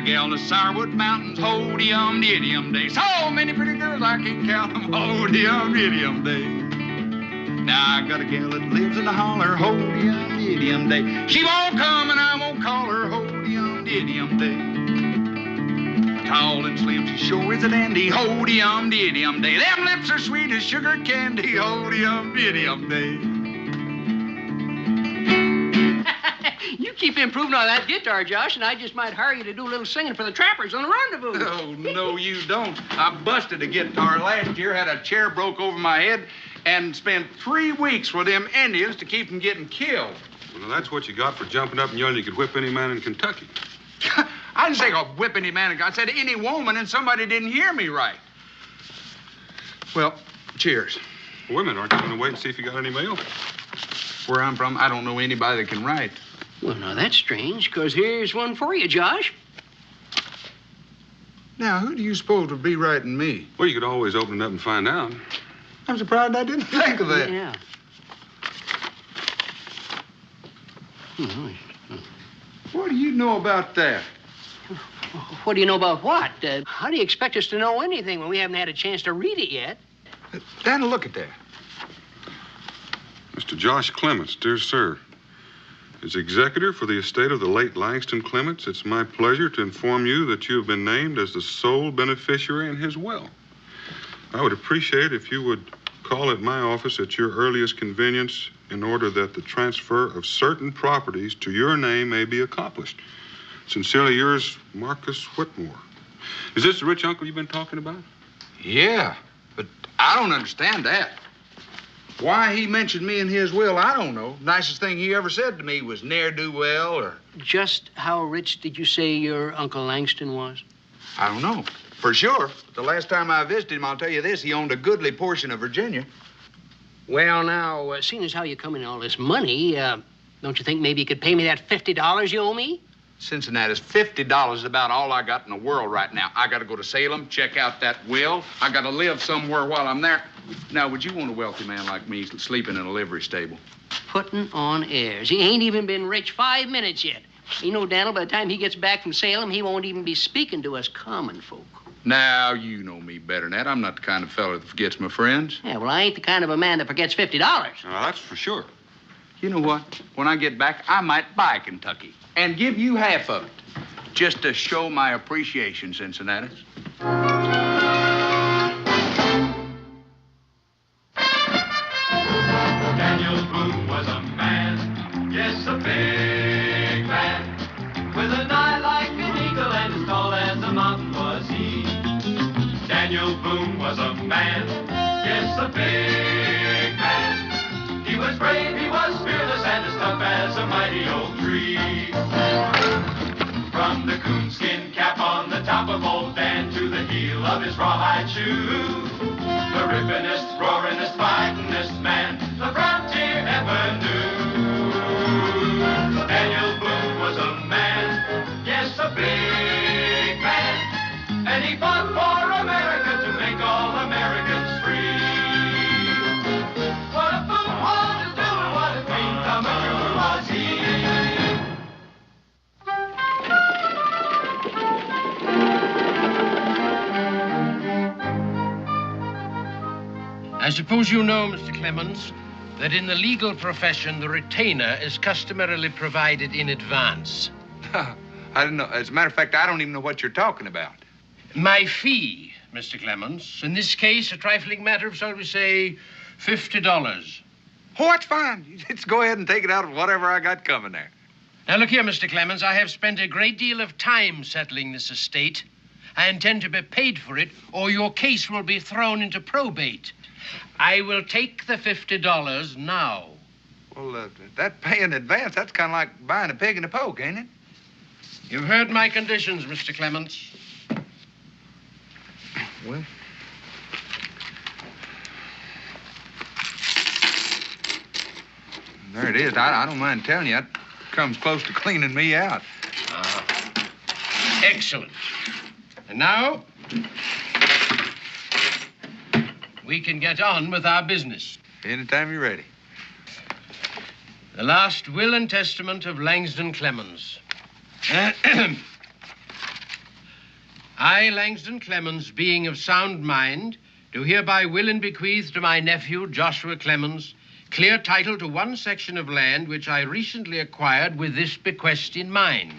gal in the Sourwood Mountains, ho-de-um-de-de-um-day. So many pretty girls I can't count them, ho-de-um-de-de-um-day. Now I got a gal that lives in the holler, ho-de-um-de-de-um-day. She won't come and I won't call her, ho-de-um-de-de-um-day. Tall and slim, she sure is a dandy, ho-de-um-de-de-um-day. Them lips are sweet as sugar candy, ho-de-um-de-de-um-day. You keep improving on that guitar, Josh, and I just might hire you to do a little singing for the trappers on the rendezvous. Oh, no, you don't. I busted a guitar last year, had a chair broke over my head, and spent 3 weeks with them Indians to keep them getting killed. Well, that's what you got for jumping up and yelling you could whip any man in Kentucky. I didn't say I'll whip any man. I said any woman, and somebody didn't hear me right. Well, cheers. Well, wait a minute, aren't you going to wait and see if you got any mail? Where I'm from, I don't know anybody that can write. Well, now, that's strange, because here's one for you, Josh. Now, who do you suppose would be writing me? Well, you could always open it up and find out. I'm surprised I didn't think of that. Yeah. What do you know about that? What do you know about what? How do you expect us to know anything when we haven't had a chance to read it yet? Daniel, look at that. Mr. Josh Clements, dear sir. As executor for the estate of the late Langston Clements, it's my pleasure to inform you that you have been named as the sole beneficiary in his will. I would appreciate if you would call at my office at your earliest convenience in order that the transfer of certain properties to your name may be accomplished. Sincerely yours, Marcus Whitmore. Is this the rich uncle you've been talking about? Yeah, but I don't understand that. Why he mentioned me in his will, I don't know. Nicest thing he ever said to me was ne'er-do-well or... Just how rich did you say your Uncle Langston was? I don't know. For sure. But the last time I visited him, I'll tell you this, he owned a goodly portion of Virginia. Well, now, seeing as how you come in all this money, don't you think maybe you could pay me that $50 you owe me? Cincinnati's $50 is about all I got in the world right now. I got to go to Salem, check out that will. I got to live somewhere while I'm there. Now, would you want a wealthy man like me sleeping in a livery stable? Putting on airs. He ain't even been rich 5 minutes yet. You know, Daniel, by the time he gets back from Salem, he won't even be speaking to us common folk. Now, you know me better than that. I'm not the kind of fella that forgets my friends. Yeah, well, I ain't the kind of a man that forgets $50. That's for sure. You know what? When I get back, I might buy Kentucky and give you half of it, just to show my appreciation, Cincinnati. Daniel Boone was a man, yes, a big man, with an eye like an eagle and as tall as a mountain was he. Daniel Boone was a man, yes, a big man. He was brave, he was fearless, and as tough as a mighty oak tree. From the coonskin cap on the top of old Dan to the heel of his rawhide shoe, the rippinest, roaringest, fightingest man the frontier ever knew. Daniel Boone was a man, yes, a big man, and he fought for America to make all Americans free. What a Boone wanted to do and what a dream come true was he. I suppose you know, Mr. Clemens, that in the legal profession, the retainer is customarily provided in advance. I don't know. As a matter of fact, I don't even know what you're talking about. My fee, Mr. Clemens, in this case, a trifling matter of, shall we say, $50. Oh, that's fine. Just go ahead and take it out of whatever I got coming there. Now, look here, Mr. Clemens, I have spent a great deal of time settling this estate. I intend to be paid for it, or your case will be thrown into probate. I will take the $50 now. Well, that pay in advance, that's kind of like buying a pig in a poke, ain't it? You've heard my conditions, Mr. Clemens. Well... there it is. I don't mind telling you, that comes close to cleaning me out. Excellent. And now, we can get on with our business. Anytime you're ready. The last will and testament of Langston Clemens. I, Langston Clemens, being of sound mind, do hereby will and bequeath to my nephew, Joshua Clemens, clear title to one section of land which I recently acquired with this bequest in mind.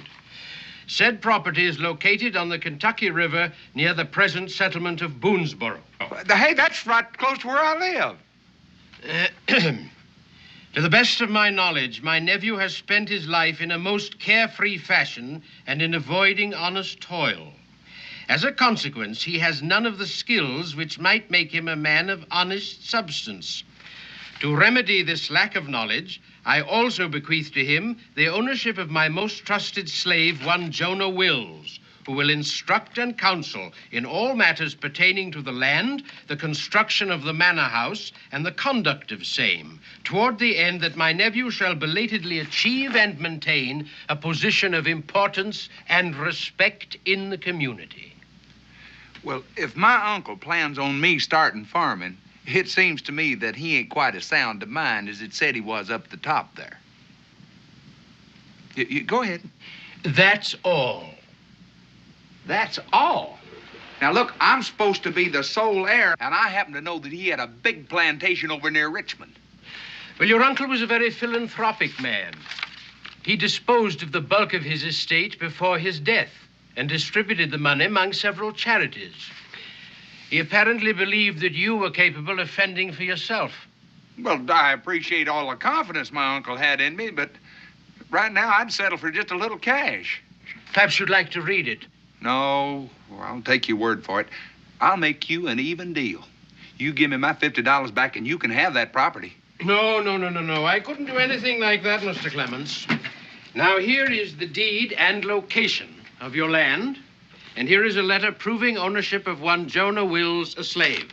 Said property is located on the Kentucky River near the present settlement of Boonesboro. Hey, that's right close to where I live. To the best of my knowledge, my nephew has spent his life in a most carefree fashion and in avoiding honest toil. As a consequence, he has none of the skills which might make him a man of honest substance. To remedy this lack of knowledge, I also bequeath to him the ownership of my most trusted slave, one Jonah Wills, who will instruct and counsel in all matters pertaining to the land, the construction of the manor house, and the conduct of same, toward the end that my nephew shall belatedly achieve and maintain a position of importance and respect in the community. Well, if my uncle plans on me starting farming, it seems to me that he ain't quite as sound of mind as it said he was up the top there. Go ahead. That's all. That's all. Now, look, I'm supposed to be the sole heir, and I happen to know that he had a big plantation over near Richmond. Well, your uncle was a very philanthropic man. He disposed of the bulk of his estate before his death and distributed the money among several charities. He apparently believed that you were capable of fending for yourself. Well, I appreciate all the confidence my uncle had in me, but right now I'd settle for just a little cash. Perhaps you'd like to read it. No, well, I'll take your word for it. I'll make you an even deal. You give me my $50 back and you can have that property. No. I couldn't do anything like that, Mr. Clemens. Now, here is the deed and location of your land, and here is a letter proving ownership of one Jonah Wills, a slave.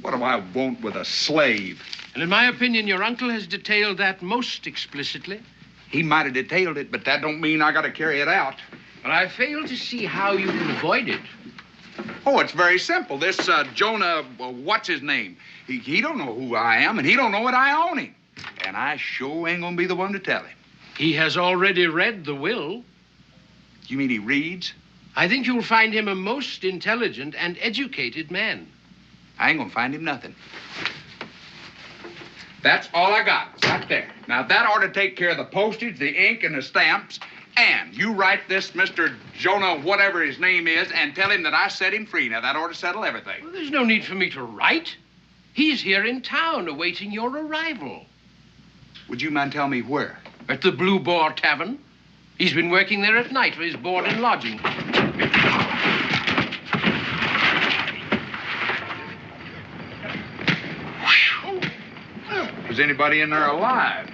What do I want with a slave? And in my opinion, your uncle has detailed that most explicitly. He might have detailed it, but that don't mean I got to carry it out. But I fail to see how you can avoid it. Oh, it's very simple. This Jonah, what's his name? He don't know who I am, and he don't know that I own him. And I sure ain't gonna be the one to tell him. He has already read the will. You mean he reads? I think you'll find him a most intelligent and educated man. I ain't gonna find him nothing. That's all I got. It's right there. Now, that ought to take care of the postage, the ink, and the stamps. And you write this Mr. Jonah, whatever his name is, and tell him that I set him free. Now, that ought to settle everything. Well, there's no need for me to write. He's here in town awaiting your arrival. Would you mind telling me where? At the Blue Boar Tavern. He's been working there at night for his board and lodging. Is anybody in there alive?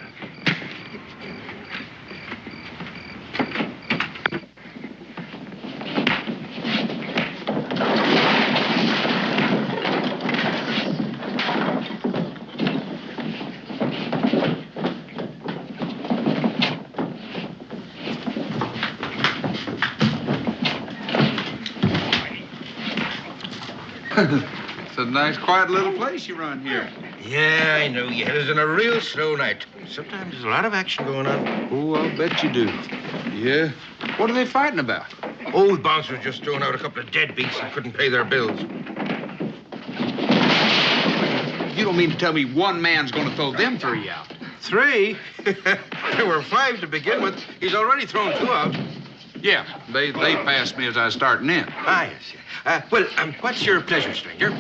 It's a nice, quiet little place you run here. Yeah, I know. Yeah, it's in a real slow night. Sometimes there's a lot of action going on. Oh, I'll bet you do. Yeah? What are they fighting about? Old bouncers just throwing out a couple of deadbeats that couldn't pay their bills. You don't mean to tell me one man's going to throw them three out? 3? There were 5 to begin with. He's already thrown 2 out. Yeah, they passed me as I was starting in. Ah, yes. What's your pleasure, stranger?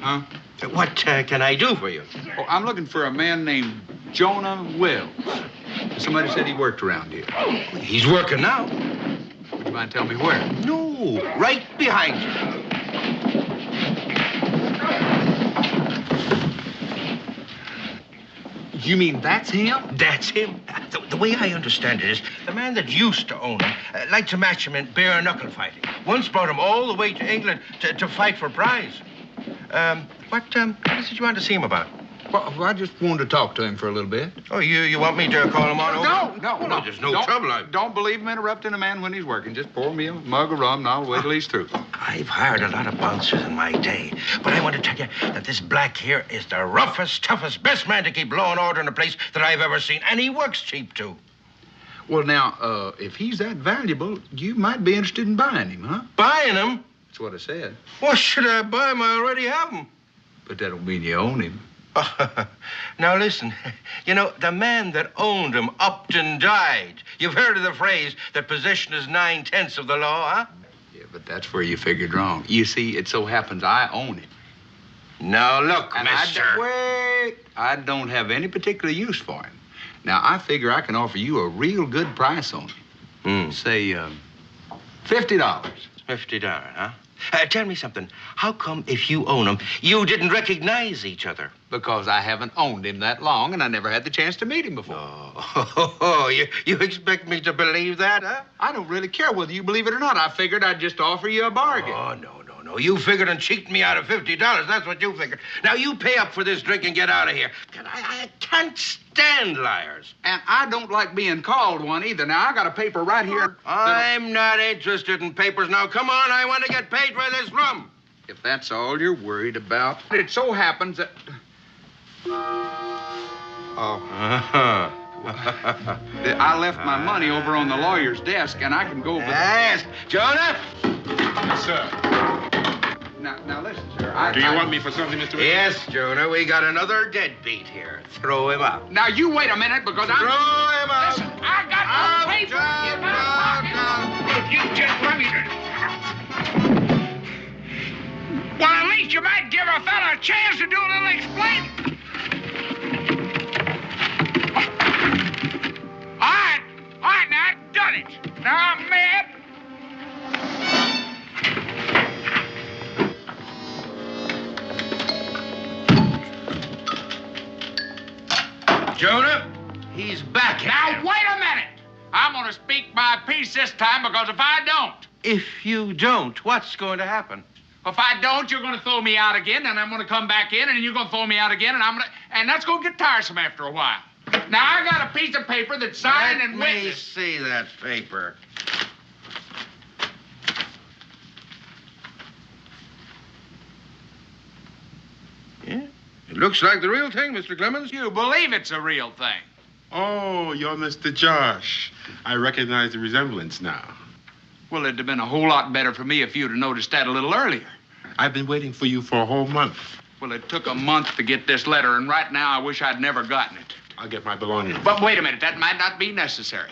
Huh? What can I do for you? Oh, I'm looking for a man named Jonah Wills. Somebody said he worked around here. He's working now. Would you mind telling me where? No, right behind you. You mean that's him? That's him. The way I understand it is, the man that used to own him liked to match him in bare knuckle fighting. Once brought him all the way to England to fight for prize. What is it you want to see him about? Well, I just wanted to talk to him for a little bit. Oh, you want me to call him on over? No. There's no trouble. Don't believe him interrupting a man when he's working. Just pour me a mug of rum and I'll wait till he's through. I've hired a lot of bouncers in my day, but I want to tell you that this black here is the roughest, toughest, best man to keep law and order in a place that I've ever seen, and he works cheap, too. Well, now, if he's that valuable, you might be interested in buying him, huh? Buying him? That's what I said. What should I buy him? I already have him. But that don't mean you own him. Now, listen. You know, the man that owned him upped and died. You've heard of the phrase that possession is 9/10 of the law, huh? Yeah, but that's where you figured wrong. You see, it so happens I own him. Now, look, And mister. I don't have any particular use for him. Now, I figure I can offer you a real good price on him. Say, $50. $50, huh? Tell me something. How come if you own him, you didn't recognize each other? Because I haven't owned him that long, and I never had the chance to meet him before. Oh, you expect me to believe that, huh? I don't really care whether you believe it or not. I figured I'd just offer you a bargain. Oh, no. You figured on cheating me out of $50. That's what you figured. Now, you pay up for this drink and get out of here. I can't stand liars. And I don't like being called one either. Now, I got a paper right here. I'm not interested in papers. Now, come on. I want to get paid for this rum. If that's all you're worried about. It so happens that... I left my money over on the lawyer's desk, and I can go over... Yes. Jonah? Yes, sir. Now listen, sir. Do you want me for something, Mr. Yes, Jonah. We got another deadbeat here. Throw him out. Now, you wait a minute, because Throw him out. Listen, I got no paper in my pocket. If you just let me... Well, at least you might give a fella a chance to do a little explaining. All right, now I've done it. Now I'm mad. Jonah, he's back. Now, wait a minute. I'm going to speak my piece this time, because if I don't... If you don't, what's going to happen? If I don't, you're going to throw me out again, and I'm going to come back in, and you're going to throw me out again, and that's going to get tiresome after a while. Now, I got a piece of paper that's signed and Let me witnessed. see that paper. Yeah, it looks like the real thing, Mr. Clemens. You believe it's a real thing. Oh, you're Mr. Josh. I recognize the resemblance now. Well, it'd have been a whole lot better for me if you'd have noticed that a little earlier. I've been waiting for you for a whole month. Well, it took a month to get this letter, and right now I wish I'd never gotten it. I'll get my belongings. But wait a minute, that might not be necessary.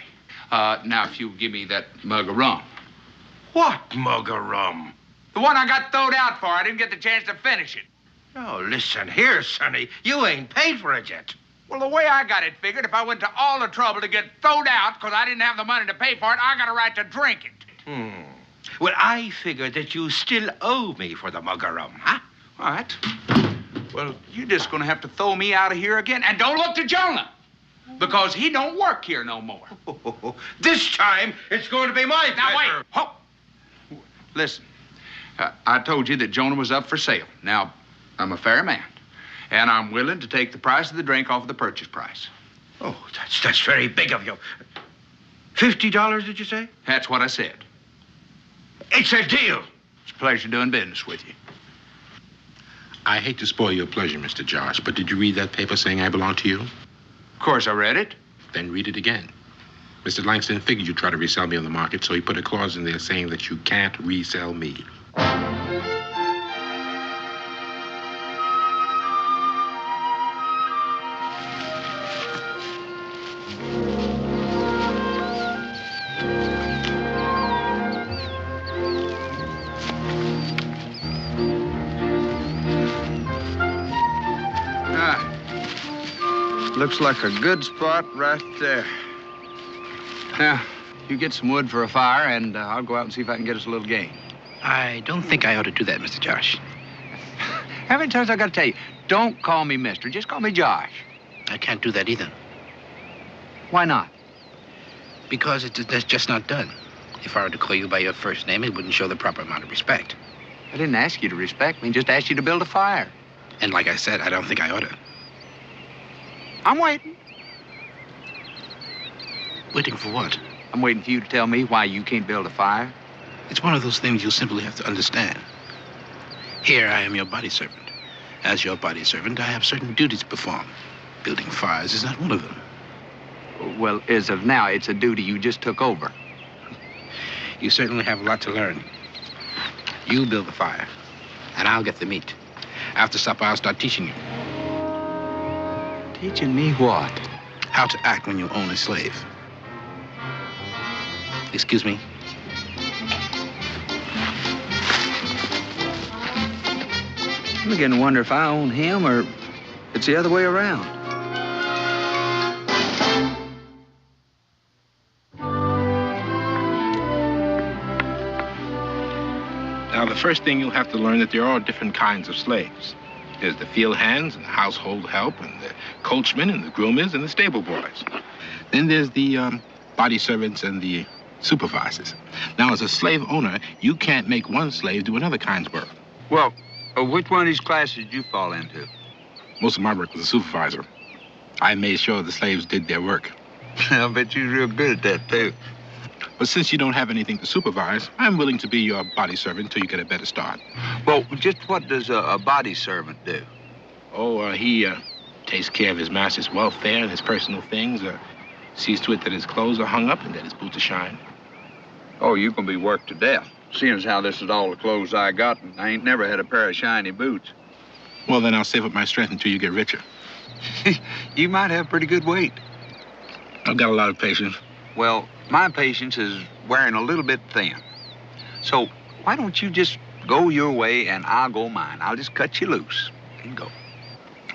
Now, if you give me that mug of rum. What mug of rum? The one I got throwed out for. I didn't get the chance to finish it. Oh, listen here, Sonny. You ain't paid for it yet. Well, the way I got it figured, if I went to all the trouble to get throwed out because I didn't have the money to pay for it, I got a right to drink it. Well, I figured that you still owe me for the mug of rum, huh? All right. Well, you're just going to have to throw me out of here again. And don't look to Jonah, because he don't work here no more. This time, it's going to be my Now, pleasure. wait. Oh. Listen, I told you that Jonah was up for sale. Now, I'm a fair man, and I'm willing to take the price of the drink off of the purchase price. Oh, that's very big of you. $50, did you say? That's what I said. It's a deal. It's a pleasure doing business with you. I hate to spoil your pleasure, Mr. Josh, but did you read that paper saying I belong to you? Of course I read it. Then read it again. Mr. Langston figured you'd try to resell me on the market, so he put a clause in there saying that you can't resell me. Looks like a good spot right there. Now, you get some wood for a fire, and I'll go out and see if I can get us a little game. I don't think I ought to do that, Mr. Josh. How many times I got to tell you? Don't call me mister. Just call me Josh. I can't do that either. Why not? Because that's just not done. If I were to call you by your first name, it wouldn't show the proper amount of respect. I didn't ask you to respect me. Just asked you to build a fire. And like I said, I don't think I ought to. I'm waiting. Waiting for what? I'm waiting for you to tell me why you can't build a fire. It's one of those things you simply have to understand. Here, I am your body servant. As your body servant, I have certain duties to perform. Building fires is not one of them. Well, as of now, it's a duty you just took over. You certainly have a lot to learn. You build the fire, and I'll get the meat. After supper, I'll start teaching you. Teaching me what? How to act when you own a slave. Excuse me. I'm beginning to wonder if I own him or it's the other way around. Now, the first thing you'll have to learn that there are different kinds of slaves. There's the field hands and the household help and the coachmen and the groomers and the stable boys. Then there's the body servants and the supervisors. Now, as a slave owner, you can't make one slave do another kind's work. Well, which one of these classes did you fall into? Most of my work was a supervisor. I made sure the slaves did their work. I bet you're real good at that, too. But since you don't have anything to supervise, I'm willing to be your body servant until you get a better start. Well, just what does a body servant do? Oh, he takes care of his master's welfare and his personal things, sees to it that his clothes are hung up and that his boots are shined. Oh, you're going to be worked to death, seeing as how this is all the clothes I got, and I ain't never had a pair of shiny boots. Well, then I'll save up my strength until you get richer. You might have pretty good weight. I've got a lot of patience. Well, my patience is wearing a little bit thin. So why don't you just go your way and I'll go mine? I'll just cut you loose and go.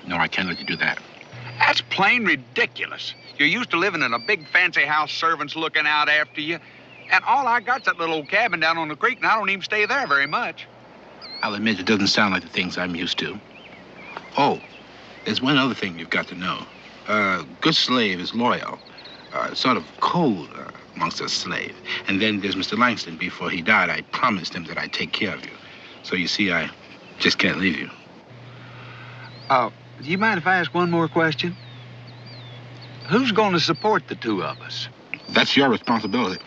No, I can't let you do that. That's plain ridiculous. You're used to living in a big fancy house, servants looking out after you. And all I got's that little old cabin down on the creek, and I don't even stay there very much. I'll admit it doesn't sound like the things I'm used to. Oh, there's one other thing you've got to know. A good slave is loyal, sort of cold amongst a slave. And then there's Mr. Langston. Before he died, I promised him that I'd take care of you. So you see, I just can't leave you. Do you mind if I ask one more question? Who's going to support the two of us? That's your responsibility.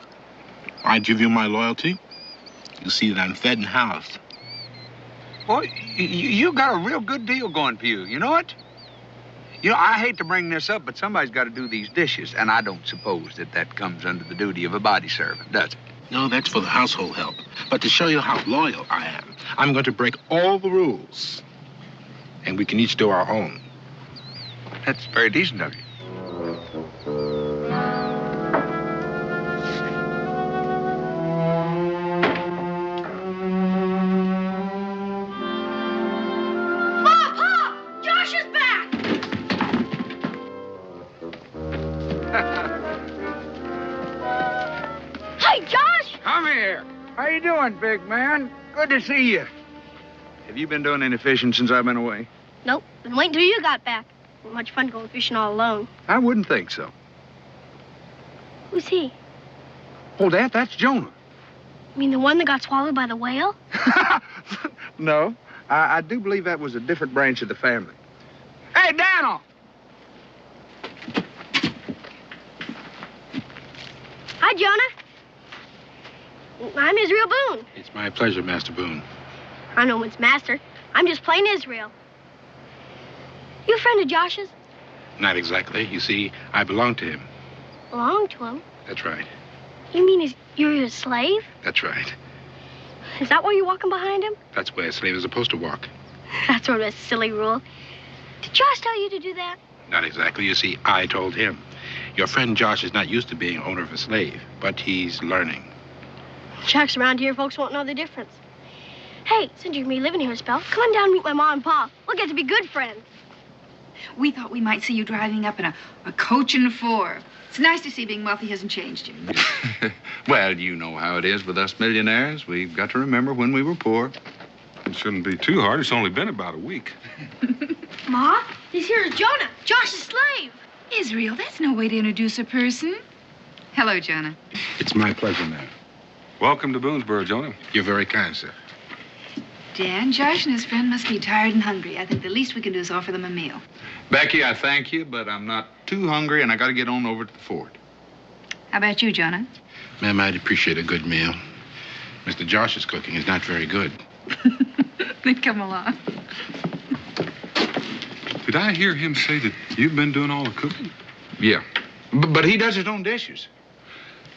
I give you my loyalty. You see that I'm fed and housed. Boy, you got a real good deal going for you. You know it? You know, I hate to bring this up, but somebody's got to do these dishes, and I don't suppose that comes under the duty of a body servant, does it? No, that's for the household help. But to show you how loyal I am, I'm going to break all the rules. And we can each do our own. That's very decent of you. How you doing, big man? Good to see you. Have you been doing any fishing since I've been away? Nope. Been waiting till you got back. Not much fun going fishing all alone. I wouldn't think so. Who's he? Oh, that's Jonah. You mean the one that got swallowed by the whale? No, I do believe that was a different branch of the family. Hey, Daniel! Hi, Jonah. I'm Israel Boone. It's my pleasure, Master Boone. I'm no one's master. I'm just plain Israel. You a friend of Josh's? Not exactly. You see, I belong to him. Belong to him? That's right. You mean you're his slave? That's right. Is that why you're walking behind him? That's where a slave is supposed to walk. That's sort of a silly rule. Did Josh tell you to do that? Not exactly. You see, I told him. Your friend Josh is not used to being owner of a slave, but he's learning. Sharks around here, folks won't know the difference. Hey, since you're gonna be living here a spell, come on down and meet my mom and pa. We'll get to be good friends. We thought we might see you driving up in a coach and four. It's nice to see being wealthy hasn't changed you. Well, you know how it is with us millionaires. We've got to remember when we were poor. It shouldn't be too hard. It's only been about a week. Ma, this here is Jonah, Josh's slave. Israel, that's no way to introduce a person. Hello, Jonah. It's my pleasure, ma'am. Welcome to Boonesboro, Jonah. You're very kind, sir. Dan, Josh and his friend must be tired and hungry. I think the least we can do is offer them a meal. Becky, I thank you, but I'm not too hungry, and I got to get on over to the fort. How about you, Jonah? Ma'am, I'd appreciate a good meal. Mr. Josh's cooking is not very good. Then come along. Did I hear him say that you've been doing all the cooking? Yeah. But he does his own dishes.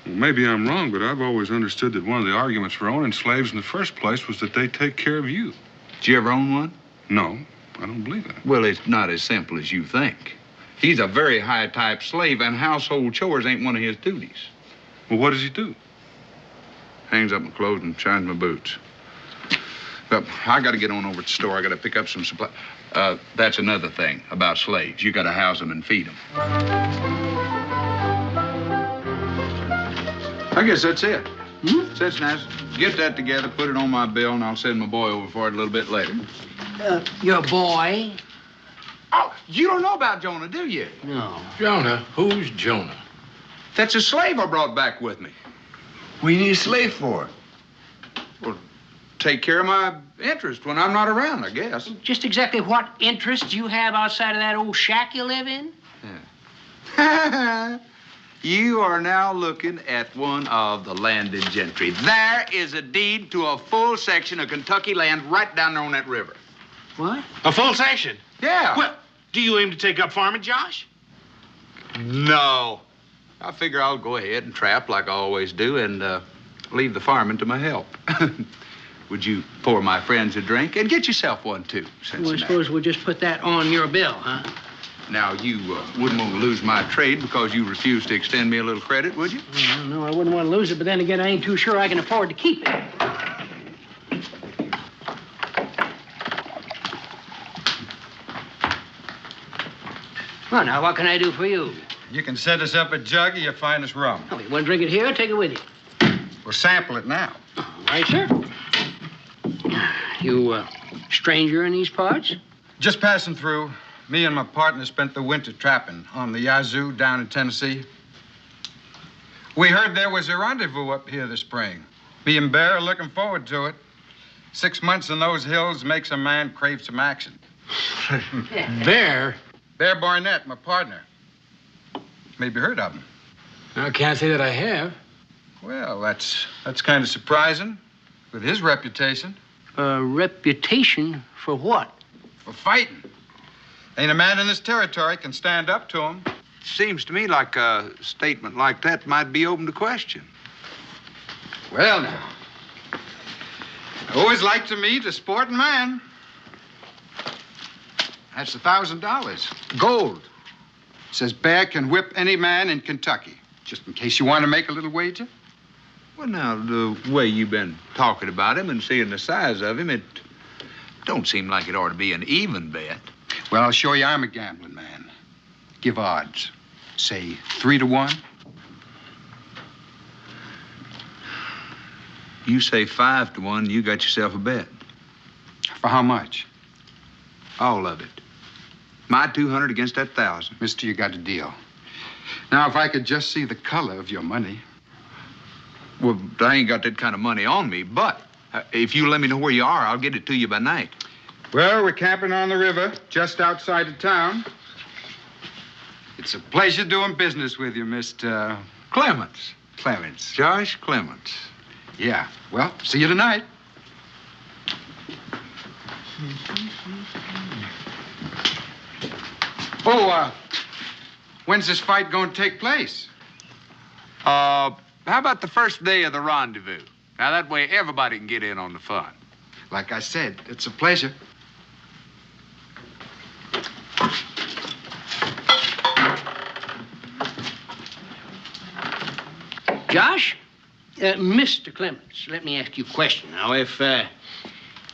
Well, maybe I'm wrong, but I've always understood that one of the arguments for owning slaves in the first place was that they take care of you. Did you ever own one? No, I don't believe that. Well, it's not as simple as you think. He's a very high-type slave, and household chores ain't one of his duties. Well, what does he do? Hangs up my clothes and shines my boots. Well, I got to get on over to the store. I got to pick up some supply. That's another thing about slaves. You got to house them and feed them. I guess that's it. That's nice. Get that together, put it on my bill, and I'll send my boy over for it a little bit later. Your boy? Oh, you don't know about Jonah, do you? No. Jonah? Who's Jonah? That's a slave I brought back with me. What do you need a slave for? Well, take care of my interest when I'm not around, I guess. Just exactly what interests you have outside of that old shack you live in? Yeah. You are now looking at one of the landed gentry. There is a deed to a full section of Kentucky land right down there on that river. What? A full section? Yeah. Well, do you aim to take up farming, Josh? No. I figure I'll go ahead and trap like I always do and leave the farming to my help. Would you pour my friends a drink and get yourself one, too? Well, I suppose we'll just put that on your bill, huh? Now, you wouldn't want to lose my trade because you refused to extend me a little credit, would you? Well, no, I wouldn't want to lose it, but then again, I ain't too sure I can afford to keep it. Well, now, what can I do for you? You can set us up a jug of your finest rum. Oh, you want to drink it here or take it with you? We'll sample it now. All right, sir. You, stranger in these parts? Just passing through. Me and my partner spent the winter trapping on the Yazoo down in Tennessee. We heard there was a rendezvous up here this spring. Me and Bear are looking forward to it. 6 months in those hills makes a man crave some action. Bear? Bear Barnett, my partner. Maybe heard of him. I can't say that I have. Well, that's kind of surprising with his reputation. Reputation for what? For fighting. Ain't a man in this territory can stand up to him. Seems to me like a statement like that might be open to question. Well, now. I always like to meet a sporting man. That's $1,000. Gold. Says Bear can whip any man in Kentucky. Just in case you want to make a little wager. Well, now, the way you've been talking about him and seeing the size of him, it don't seem like it ought to be an even bet. Well, I'll show you I'm a gambling man. Give odds. Say 3-1. You say 5-1, you got yourself a bet. For how much? All of it. My 200 against that 1,000. Mister, you got a deal. Now, if I could just see the color of your money. Well, I ain't got that kind of money on me, but if you let me know where you are, I'll get it to you by night. Well, we're camping on the river, just outside of town. It's a pleasure doing business with you, Mr. Clements. Clements. Josh Clements. Yeah. Well, see you tonight. Oh, when's this fight going to take place? How about the first day of the rendezvous? Now, that way everybody can get in on the fun. Like I said, it's a pleasure. Josh? Mr. Clements, let me ask you a question. Now, if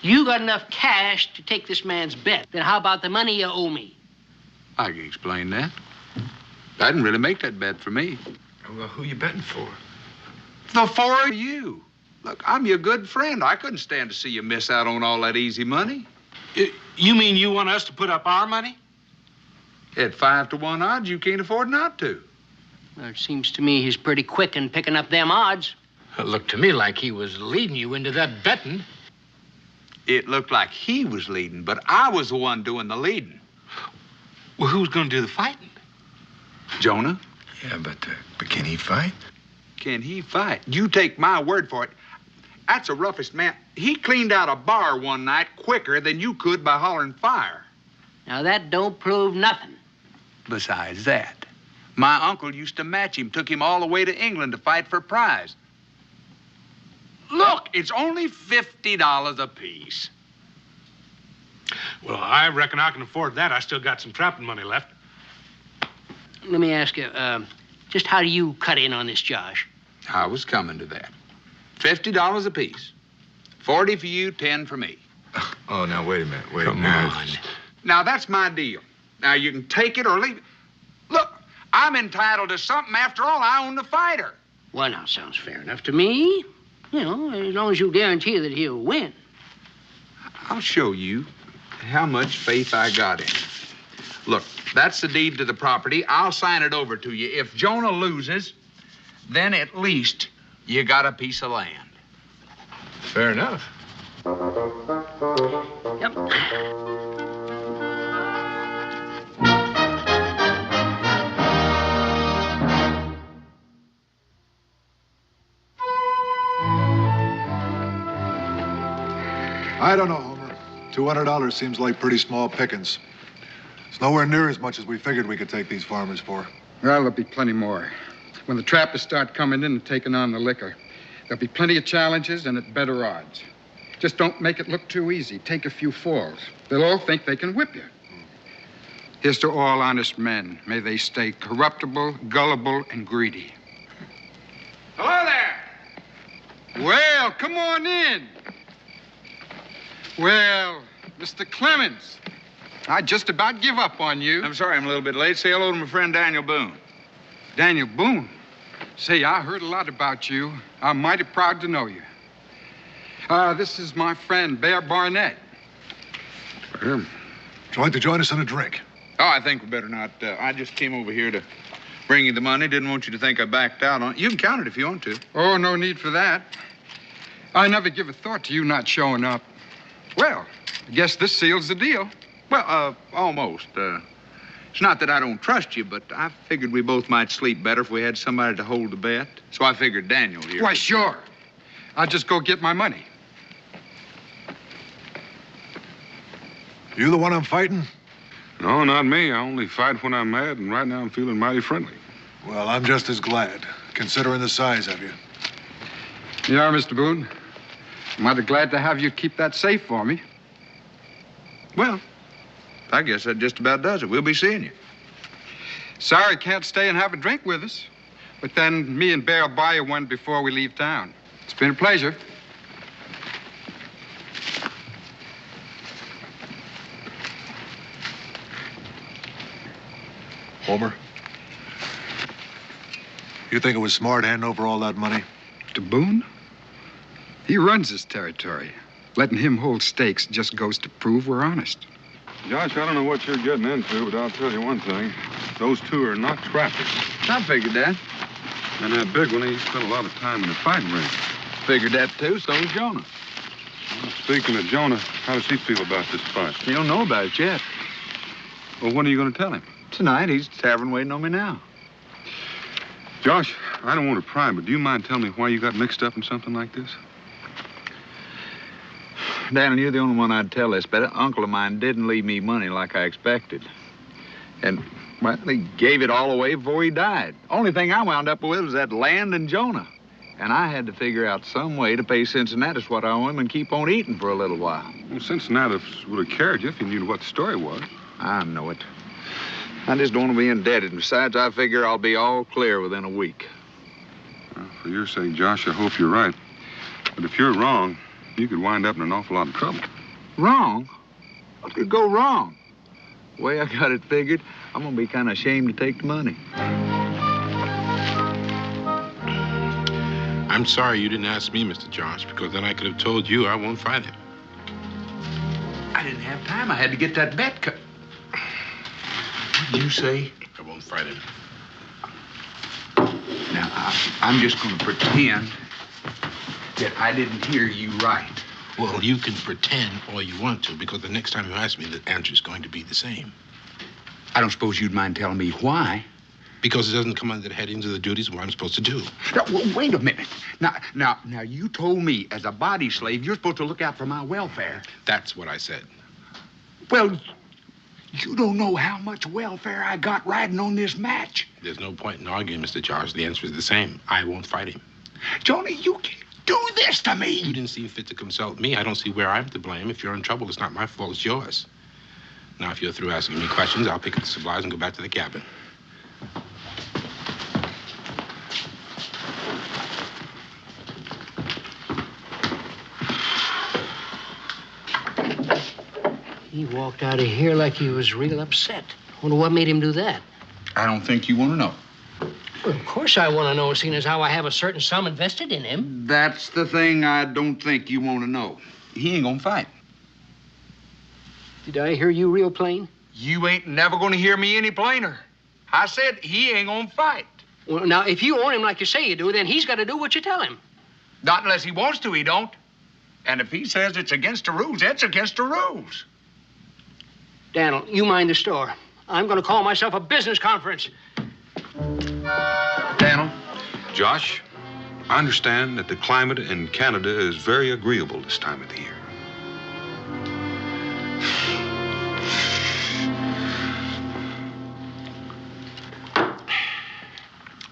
you got enough cash to take this man's bet, then how about the money you owe me? I can explain that. I didn't really make that bet for me. Well, who you betting for? The four of you. Look, I'm your good friend. I couldn't stand to see you miss out on all that easy money. You mean you want us to put up our money? At 5-1 odds, you can't afford not to. Well, it seems to me he's pretty quick in picking up them odds. It looked to me like he was leading you into that betting. It looked like he was leading, but I was the one doing the leading. Well, who's going to do the fighting? Jonah. Yeah, but can he fight? Can he fight? You take my word for it. That's the roughest man. He cleaned out a bar one night quicker than you could by hollering fire. Now, that don't prove nothing. Besides that, My uncle used to match him, took him all the way to England to fight for prize. Look, it's only $50 apiece. Well, I reckon I can afford that. I still got some trapping money left. Let me ask you, just how do you cut in on this, Josh? I was coming to that. $50 apiece. 40 for you, 10 for me. Oh, now, wait a minute. Wait Come a minute. on. Now, that's my deal. Now, you can take it or leave it. Look, I'm entitled to something. After all, I own the fighter. Well, now, sounds fair enough to me. You know, as long as you guarantee that he'll win. I'll show you how much faith I got in it. Look, that's the deed to the property. I'll sign it over to you. If Jonah loses, then at least you got a piece of land. Fair enough. Yep. I don't know, Homer. $200 seems like pretty small pickings. It's nowhere near as much as we figured we could take these farmers for. Well, there'll be plenty more. When the trappers start coming in and taking on the liquor, there'll be plenty of challenges and at better odds. Just don't make it look too easy. Take a few falls. They'll all think they can whip you. Here's to all honest men. May they stay corruptible, gullible, and greedy. Hello there. Well, come on in. Well, Mr. Clemens, I just about give up on you. I'm sorry I'm a little bit late. Say hello to my friend Daniel Boone. Daniel Boone? Say, I heard a lot about you. I'm mighty proud to know you. This is my friend, Bear Barnett. Would you like to join us in a drink? Oh, I think we better not. I just came over here to bring you the money. Didn't want you to think I backed out on it. You can count it if you want to. Oh, no need for that. I never give a thought to you not showing up. Well, I guess this seals the deal. Well, almost. It's not that I don't trust you, but I figured we both might sleep better if we had somebody to hold the bet. So I figured Daniel here. Why, sure. I'll just go get my money. You the one I'm fighting? No, not me. I only fight when I'm mad, and right now I'm feeling mighty friendly. Well, I'm just as glad, considering the size of you. You are, Mr. Boone. I'm mighty glad to have you keep that safe for me. Well, I guess that just about does it. We'll be seeing you. Sorry, can't stay and have a drink with us. But then me and Bear will buy you one before we leave town. It's been a pleasure. Homer, you think it was smart handing over all that money? To Boone? He runs this territory. Letting him hold stakes just goes to prove we're honest. Josh, I don't know what you're getting into, but I'll tell you one thing. Those two are not trappers. I figured that. And that big one, he spent a lot of time in the fighting ring. Figured that, too. So does Jonah. Well, speaking of Jonah, how does he feel about this fight? He don't know about it yet. Well, when are you going to tell him? Tonight, he's at the tavern waiting on me now. Josh, I don't want to pry, but do you mind telling me why you got mixed up in something like this? Daniel, you're the only one I'd tell this, but an uncle of mine didn't leave me money like I expected. And, well, he gave it all away before he died. Only thing I wound up with was that land and Jonah. And I had to figure out some way to pay Cincinnatus what I owe him and keep on eating for a little while. Well, Cincinnatus would have carried you if you knew what the story was. I know it. I just don't want to be indebted. And besides, I figure I'll be all clear within a week. Well, for your sake, Josh, I hope you're right. But if you're wrong, you could wind up in an awful lot of trouble. Wrong? What could go wrong? The way I got it figured, I'm going to be kind of ashamed to take the money. I'm sorry you didn't ask me, Mr. Josh, because then I could have told you I won't fight him. I didn't have time. I had to get that bet cut. What did you say? I won't fight him. Now, I'm just going to pretend that I didn't hear you right. Well, you can pretend all you want to, because the next time you ask me, the answer's going to be the same. I don't suppose you'd mind telling me why. Because it doesn't come under the headings of the duties of what I'm supposed to do. Now, wait a minute. Now, you told me as a body slave, you're supposed to look out for my welfare. That's what I said. Well, You don't know how much welfare I got riding on this match. There's no point in arguing, Mr. Josh. The answer is the same. I won't fight him. Jonah, you can't do this to me. You didn't see fit to consult me. I don't see where I'm to blame. If you're in trouble, it's not my fault, it's yours. Now, if you're through asking me questions, I'll pick up the supplies and go back to the cabin. He walked out of here like he was real upset. Wonder what made him do that. I don't think you want to know. Well, of course I want to know, seeing as how I have a certain sum invested in him. That's the thing I don't think you want to know. He ain't gonna fight. Did I hear you real plain? You ain't never gonna hear me any plainer. I said he ain't gonna fight. Well, now, if you own him like you say you do, then he's got to do what you tell him. Not unless he wants to, he don't. And if he says it's against the rules, it's against the rules. Daniel, you mind the store. I'm going to call myself a business conference. Daniel? Josh, I understand that the climate in Canada is very agreeable this time of the year.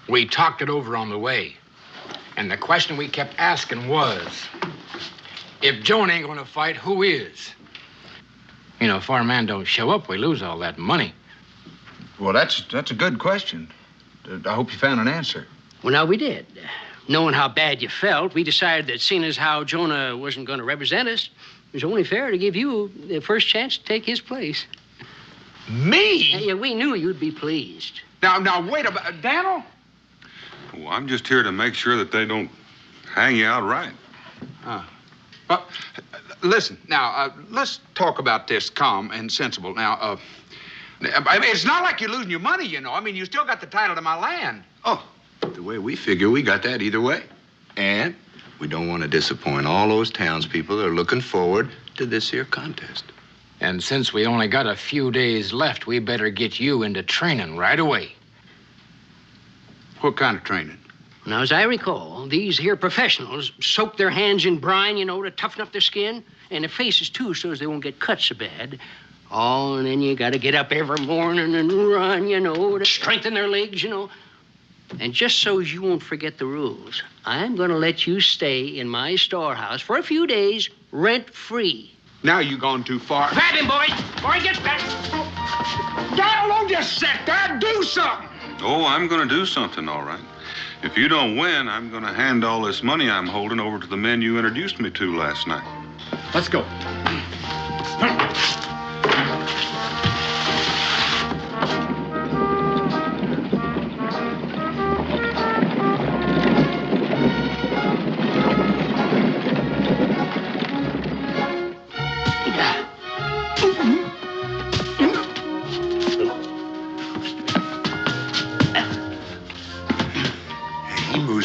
We talked it over on the way. And the question we kept asking was, if Jonah ain't gonna fight, who is? You know, if our man don't show up, we lose all that money. Well, that's a good question. I hope you found an answer. Well, now, we did. Knowing how bad you felt, we decided that seeing as how Jonah wasn't going to represent us, it was only fair to give you the first chance to take his place. Me? Yeah, we knew you'd be pleased. Now, wait a minute. Daniel? Well, I'm just here to make sure that they don't hang you out right. Well, listen, now, let's talk about this calm and sensible. Now, I mean, it's not like you're losing your money, you know. I mean, you still got the title to my land. Oh, the way we figure, we got that either way. And we don't want to disappoint all those townspeople that are looking forward to this here contest. And since we only got a few days left, we better get you into training right away. What kind of training? Now, as I recall, these here professionals soak their hands in brine, you know, to toughen up their skin, and their faces, too, so as they won't get cut so bad. Oh, and then you got to get up every morning and run, you know, to strengthen their legs, you know. And just so as you won't forget the rules, I'm going to let you stay in my storehouse for a few days, rent-free. Now you've gone too far. Grab him, boy. Boy, get back. Daniel, don't just sit there. Do something. Oh, I'm going to do something, all right. If you don't win, I'm going to hand all this money I'm holding over to the men you introduced me to last night. Let's go.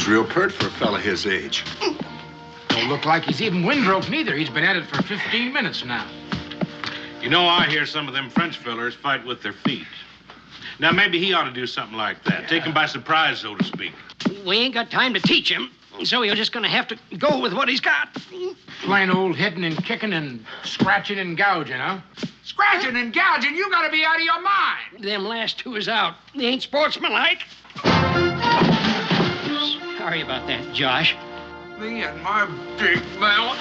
Real pert for a fella his age. Don't look like he's even windbroke neither. He's been at it for 15 minutes now. You know, I hear some of them French fellers fight with their feet. Now, maybe he ought to do something like that. Take him by surprise, so to speak. We ain't got time to teach him, so you're just going to have to go with what he's got. Plain old hitting and kicking and scratching and gouging, huh? Scratching and gouging? You got to be out of your mind. Them last two is out. They ain't sportsmanlike. Sorry about that, Josh. Me and my big mouth.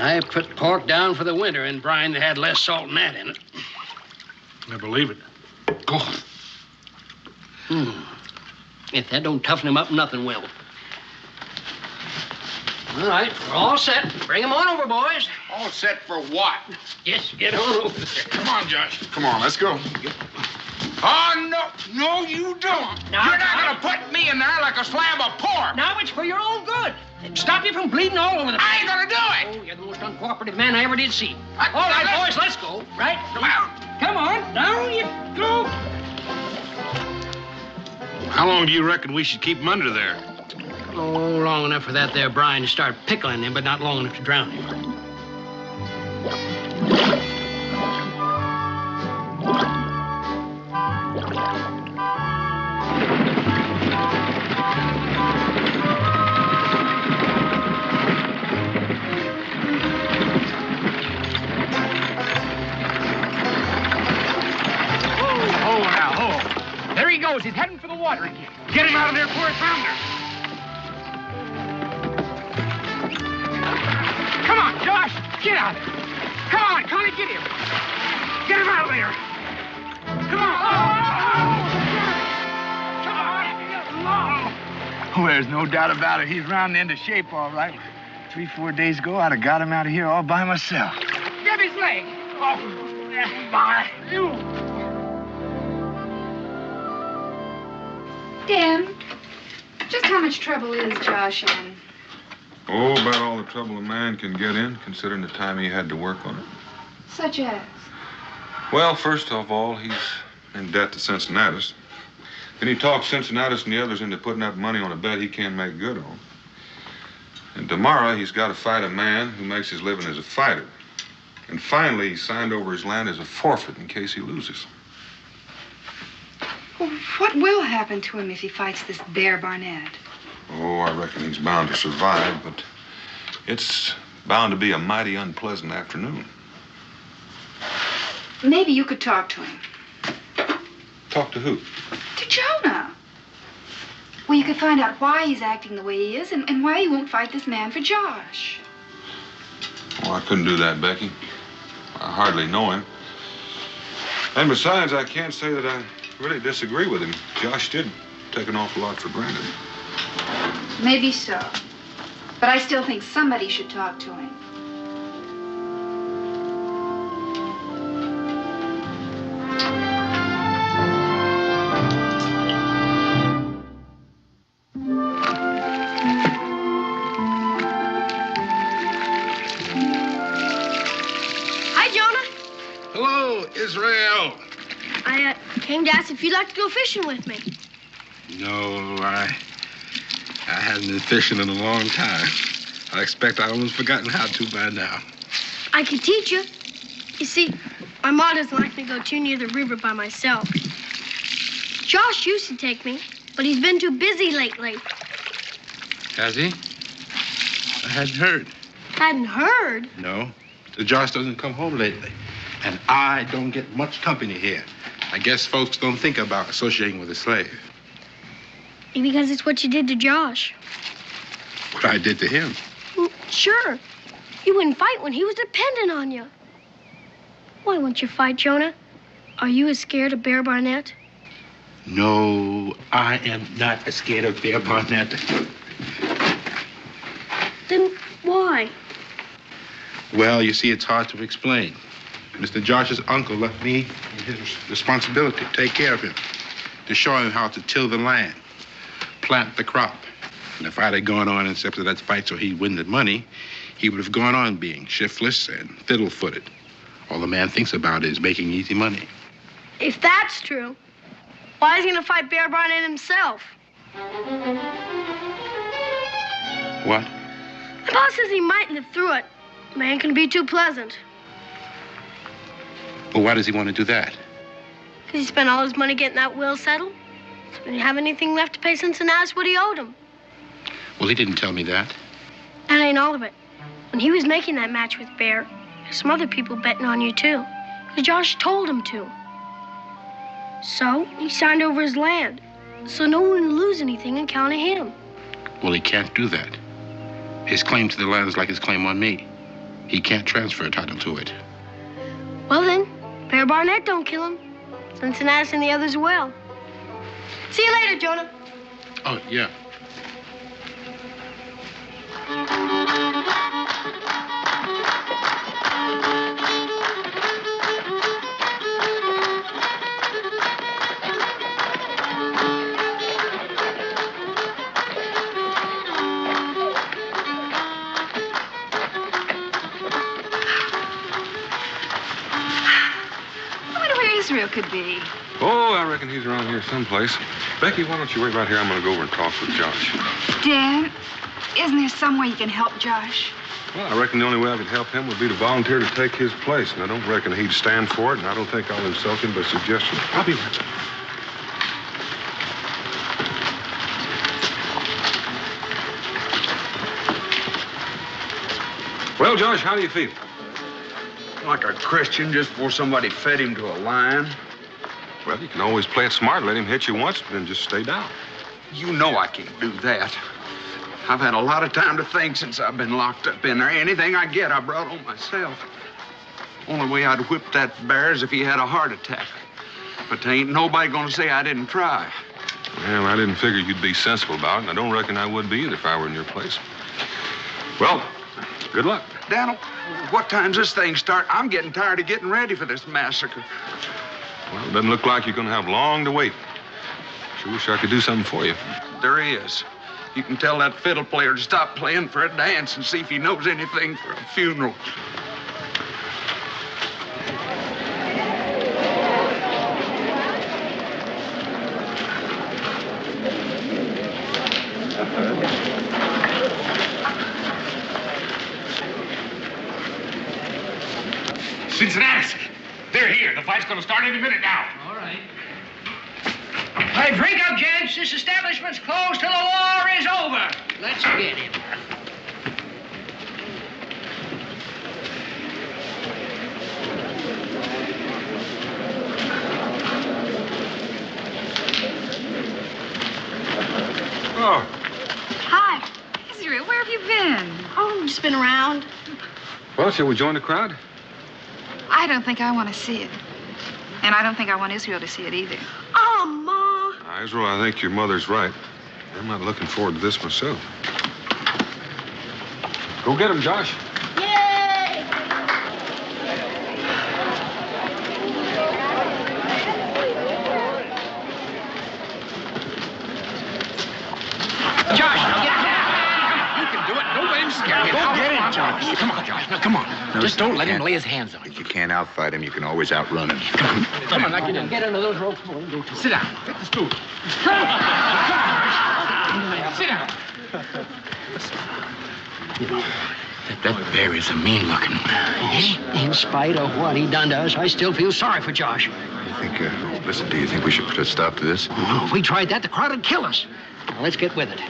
I put pork down for the winter in brine that had less salt than that in it. I believe it. Oh. If that don't toughen him up, nothing will. All right, we're all set. Bring him on over, boys. All set for what? Yes, get on over there. Come on, Josh. Come on, let's go. Oh, no, you don't. Now, You're not going to put me in there like a slab of pork. Now it's for your own good. Stop you from bleeding all over the place. I ain't going to do it. Oh, you're the most uncooperative man I ever did see. All right, boys, let's go. Right? Come on, down you go. How long do you reckon we should keep him under there? Oh, long enough for that there brine to start pickling him, but not long enough to drown him. water again. Get him out of there before it founders. Come on, Josh. Get out of there. Come on, Connie, get him. Get him out of there. Come on. Well, there's no doubt about it. He's rounding into shape, all right. 3-4 days ago, I'd have got him out of here all by myself. Grab his leg. Oh, my. Dan, just how much trouble is Josh in? Oh, about all the trouble a man can get in, considering the time he had to work on it. Such as? Well, first of all, he's in debt to Cincinnatus. Then he talks Cincinnatus and the others into putting up money on a bet he can't make good on. And tomorrow, he's got to fight a man who makes his living as a fighter. And finally, he signed over his land as a forfeit in case he loses. Well, what will happen to him if he fights this Bear Barnett? Oh, I reckon he's bound to survive, but it's bound to be a mighty unpleasant afternoon. Maybe you could talk to him. Talk to who? To Jonah. Well, you could find out why he's acting the way he is and why he won't fight this man for Josh. Oh, I couldn't do that, Becky. I hardly know him. And besides, I can't say that I really disagree with him. Josh did take an awful lot for granted. Maybe so. But I still think somebody should talk to him. Hi, Jonah. Hello, Israel. I came to ask if you'd like to go fishing with me. No, I haven't been fishing in a long time. I expect I almost forgotten how to by now. I can teach you. You see, my mom doesn't like me to go too near the river by myself. Josh used to take me, but he's been too busy lately. Has he? I hadn't heard. Hadn't heard? No. The Josh doesn't come home lately. And I don't get much company here. I guess folks don't think about associating with a slave. Maybe because it's what you did to Josh. What I did to him. Sure. You wouldn't fight when he was dependent on you. Why won't you fight, Jonah? Are you as scared of Bear Barnett? No, I am not scared of Bear Barnett. Then why? Well, you see, it's hard to explain. Mr. Josh's uncle left me in his responsibility to take care of him, to show him how to till the land, plant the crop. And if I'd have gone on and accepted that fight so he'd win the money, he would have gone on being shiftless and fiddle-footed. All the man thinks about is making easy money. If that's true, why is he going to fight Bear Barnett himself? What? The boss says he might live through it. Man can be too pleasant. Well, why does he want to do that? Because he spent all his money getting that will settled. So he didn't have anything left to pay Cincinnatus what he owed him. Well, he didn't tell me that. That ain't all of it. When he was making that match with Bear, there's some other people betting on you, too. Because Josh told him to. So he signed over his land. So no one would lose anything on account of him. Well, he can't do that. His claim to the land is like his claim on me. He can't transfer a title to it. Well, then, Bear Barnett don't kill him. Cincinnatus and the others will. See you later, Jonah. Oh, yeah. Israel could be. Oh, I reckon he's around here someplace. Becky, why don't you wait right here? I'm going to go over and talk with Josh. Dan, isn't there some way you can help Josh? Well, I reckon the only way I could help him would be to volunteer to take his place. And I don't reckon he'd stand for it, and I don't think I'll insult him by suggestion. I'll be right back. Well, Josh, how do you feel? Like a Christian just before somebody fed him to a lion. Well, you can always play it smart. Let him hit you once, then just stay down. You know I can't do that. I've had a lot of time to think since I've been locked up in there. Anything I get, I brought on myself. Only way I'd whip that bear is if he had a heart attack. But there ain't nobody gonna say I didn't try. Well, I didn't figure you'd be sensible about it, and I don't reckon I would be either if I were in your place. Well, good luck. Daniel, what time's this thing start? I'm getting tired of getting ready for this massacre. Well, it doesn't look like you're gonna have long to wait. Sure wish I could do something for you. There is. You can tell that fiddle player to stop playing for a dance and see if he knows anything for a funeral. Cincinnati, they're here. The fight's going to start any minute now. All right. Hey, drink up, gents. This establishment's closed till the war is over. Let's get him. Oh. Hi. Israel, where have you been? Oh, just been around. Well, shall we join the crowd? I don't think I want to see it. And I don't think I want Israel to see it either. Oh, Ma. Israel, I think your mother's right. I'm not looking forward to this myself. Go get him, Josh. Yay! Josh, now get down. You can do it. Don't let him scare you. Go get him, Josh. Come on, Josh. Now, come on. No, Just don't let him can't. lay his hands on you. If you can't outfight him, you can always outrun him. Come on, now get in. Get under those ropes, boy. Go to it. Sit down. Take the stool. Come on. Sit down. You know, that bear is a mean-looking one. In spite of what he done to us, I still feel sorry for Josh. You think, listen, do you think we should put a stop to this? Oh, if we tried that, the crowd would kill us. Now, let's get with it. All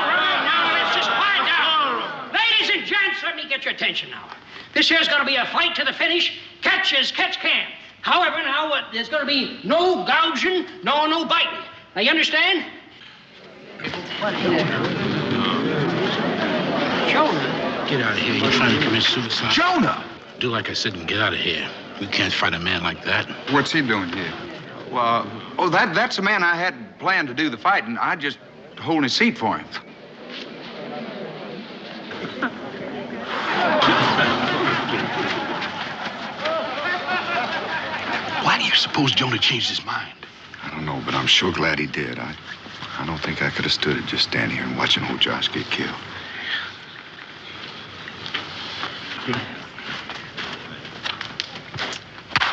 right, now let's just quiet down. Ladies and gents, let me get your attention now. This here's going to be a fight to the finish. Catch as catch can. However, now, there's going to be no gouging, no biting. Now, you understand? Jonah. Get out of here. You're trying to commit suicide. Jonah! Do like I said and get out of here. We can't fight a man like that. What's he doing here? Well, that's the man I had planned to do the fighting. I just holding his seat for him. Why do you suppose Jonah changed his mind? I don't know, but I'm sure glad he did. I don't think I could have stood it just standing here and watching old Josh get killed.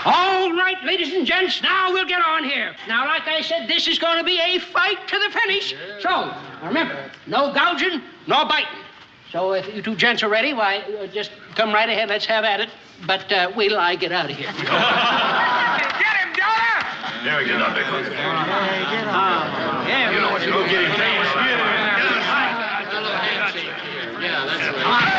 All right, ladies and gents, now we'll get on here. Now, like I said, this is going to be a fight to the finish. Yeah. So, remember, no gouging, no biting. So if you two gents are ready, why, just come right ahead. Let's have at it. But wait till I get out of here. Get him, Jonah! There we go. Yeah, You know what you go get him. Yeah, that's right.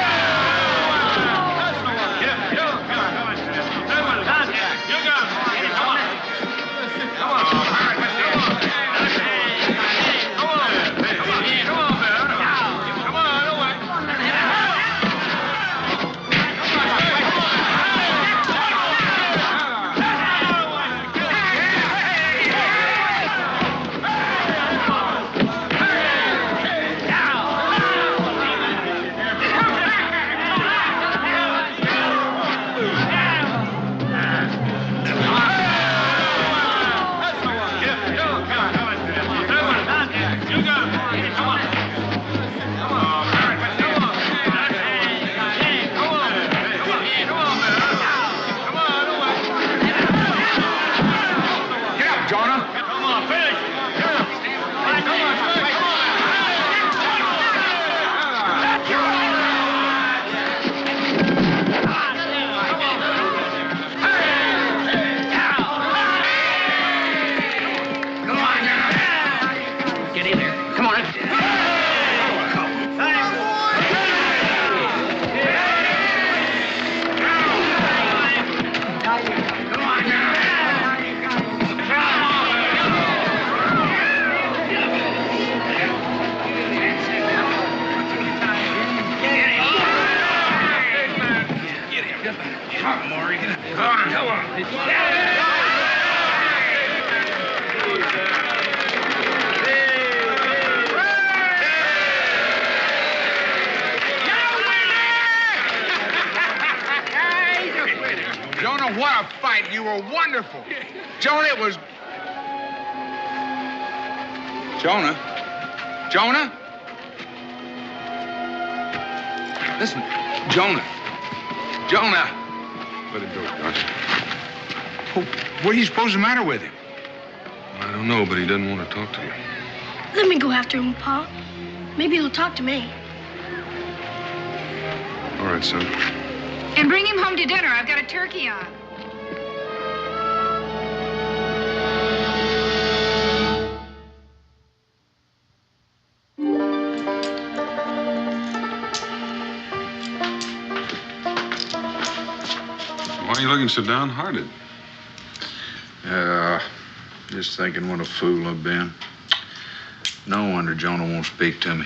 you were wonderful. Jonah, it was... Jonah? Jonah? Listen, Jonah. Jonah. Let him go, Josh. What do you suppose is the matter with him? I don't know, but he doesn't want to talk to you. Let me go after him, Pa. Maybe he'll talk to me. All right, son. And bring him home to dinner. I've got a turkey on. Why are you looking so downhearted? Just thinking what a fool I've been. No wonder Jonah won't speak to me.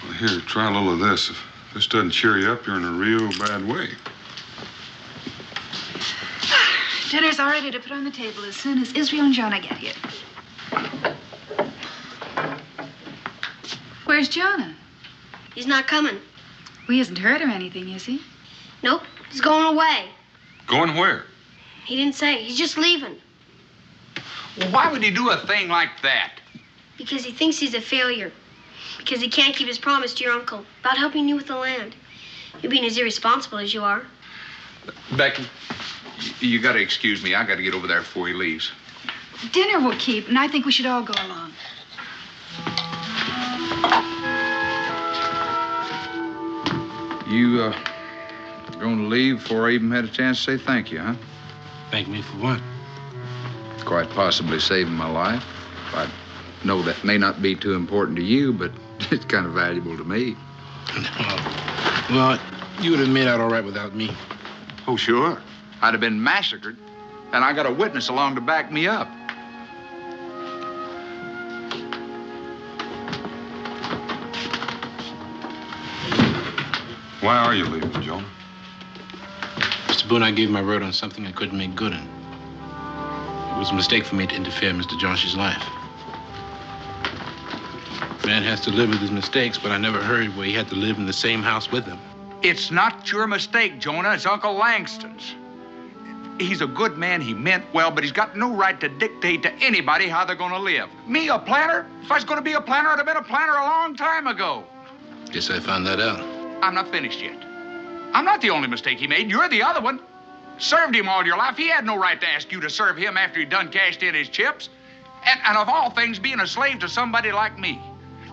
Well, here, try a little of this. If this doesn't cheer you up, you're in a real bad way. Dinner's all ready to put on the table as soon as Israel and Jonah get here. Where's Jonah? He's not coming. Well, he hasn't heard or anything, is he? Nope, he's going away. Going where? He didn't say. He's just leaving. Well, why would he do a thing like that? Because he thinks he's a failure. Because he can't keep his promise to your uncle about helping you with the land. You're being as irresponsible as you are. Becky, you gotta excuse me. I gotta get over there before he leaves. Dinner will keep, and I think we should all go along. You, going to leave before I even had a chance to say thank you, huh? Thank me for what? Quite possibly saving my life. I know that may not be too important to you, but it's kind of valuable to me. Well, you would have made out all right without me. Oh, sure. I'd have been massacred, and I got a witness along to back me up. Why are you leaving, Jonah? Mr. Boone, I gave my word on something I couldn't make good in. It was a mistake for me to interfere in Mr. Josh's life. Man has to live with his mistakes, but I never heard where he had to live in the same house with them. It's not your mistake, Jonah. It's Uncle Langston's. He's a good man. He meant well, but he's got no right to dictate to anybody how they're going to live. Me, a planter? If I was going to be a planter, I'd have been a planter a long time ago. Guess I found that out. I'm not finished yet. I'm not the only mistake he made. You're the other one. Served him all your life. He had no right to ask you to serve him after he'd done cashed in his chips. And of all things, being a slave to somebody like me.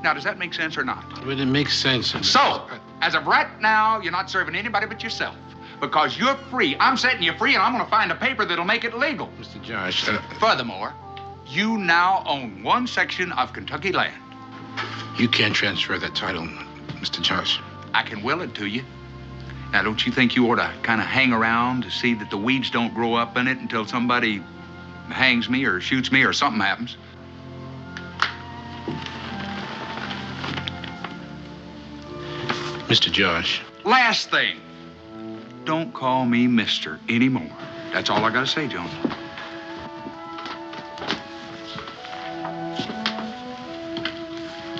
Now, does that make sense or not? Well, it makes sense. So, as of right now, you're not serving anybody but yourself. Because you're free. I'm setting you free, and I'm going to find a paper that'll make it legal. Mr. Josh, Furthermore, you now own one section of Kentucky land. You can't transfer that title, Mr. Josh. I can will it to you. Now, don't you think you ought to kind of hang around to see that the weeds don't grow up in it until somebody hangs me or shoots me or something happens? Mr. Josh. Last thing. Don't call me Mister anymore. That's all I gotta say, Jonah.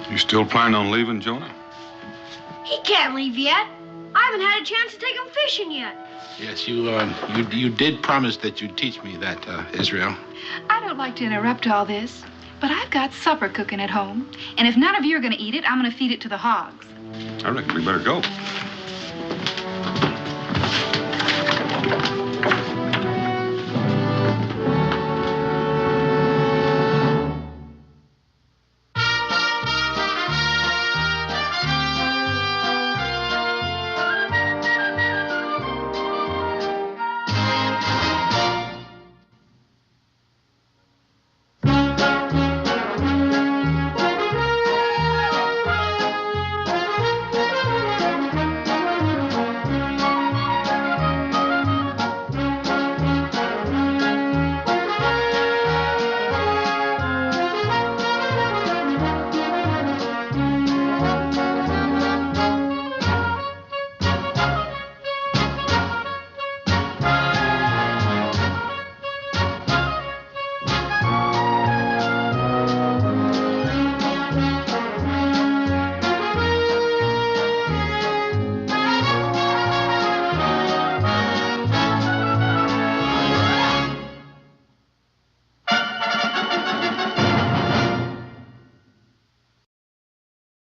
You still planning on leaving, Jonah? He can't leave yet. I haven't had a chance to take him fishing yet. Yes, you did promise that you'd teach me that, Israel. I don't like to interrupt all this, but I've got supper cooking at home. And if none of you are going to eat it, I'm going to feed it to the hogs. I reckon we better go.